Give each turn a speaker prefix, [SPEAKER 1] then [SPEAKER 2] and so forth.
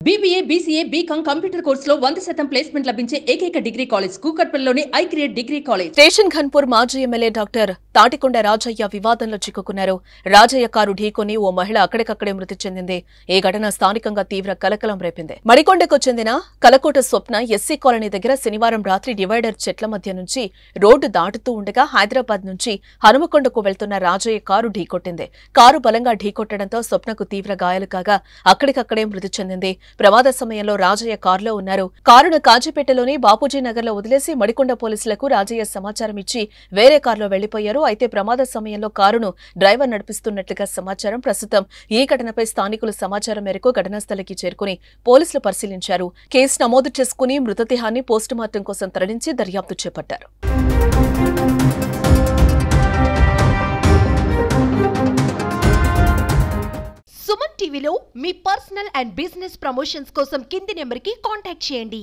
[SPEAKER 1] BBA, BCA, BCom computer కోర్సులో 100% placement లభించే ఏకైక డిగ్రీ కాలేజ్ కూకట్పల్లిలోని iCreate degree college.
[SPEAKER 2] Station Ghanpur మాజీ ఎమ్మెల్యే డాక్టర్ తాటికొండ రాజయ్య వివాదంలో చిక్కుకున్నారు. రాజయ్య కారు ఢీకొని ఓ మహిళ అక్కడికక్కడే మృతి చెందింది. ఈ ఘటన స్థానికంగా తీవ్ర కలకలం రేపింది. మడికొండకు చెందిన కలకోట స్వప్న ఎస్సీ కాలనీ దగ్గర శనివారం రాత్రి డివైడర్ చెట్ల మధ్య నుంచి రోడ్డు దాటుతూ ఉండగా హైదరాబాద్ నుంచి హనుమకొండకు వెళ్తున్న రాజయ్య కారు ఢీకొట్టింది. కారు బలంగా ఢీకొట్టడంతో స్వప్నకు తీవ్ర గాయాలు కాగా అక్కడికక్కడే మృతి చెందింది. ప్రమాద సమయంలో రాజయ్య కారులో ఉన్నారు. కారును కాజీపేటలోని బాపూజీ నగర్ లో వదిలేసి మడికొండ పోలీసులకు రాజయ్య సమాచారం ఇచ్చి వేరే కారులో వెళ్లిపోయారు. అయితే ప్రమాద సమయంలో కారును డ్రైవర్ నడిపిస్తున్నట్లుగా సమాచారం. ప్రస్తుతం ఈ ఘటనపై స్థానికులు సమాచారం మేరకు ఘటనా స్థలికి చేరుకుని పోలీసులు పరిశీలించారు. కేసు నమోదు చేసుకుని మృతదేహాన్ని పోస్టుమార్టం కోసం తరలించి దర్యాప్తు చేపట్టారు.
[SPEAKER 3] సుమన్ టీవీలో మీ పర్సనల్ అండ్ బిజినెస్ ప్రమోషన్స్ కోసం కింది నెంబర్కి కాంటాక్ట్ చేయండి.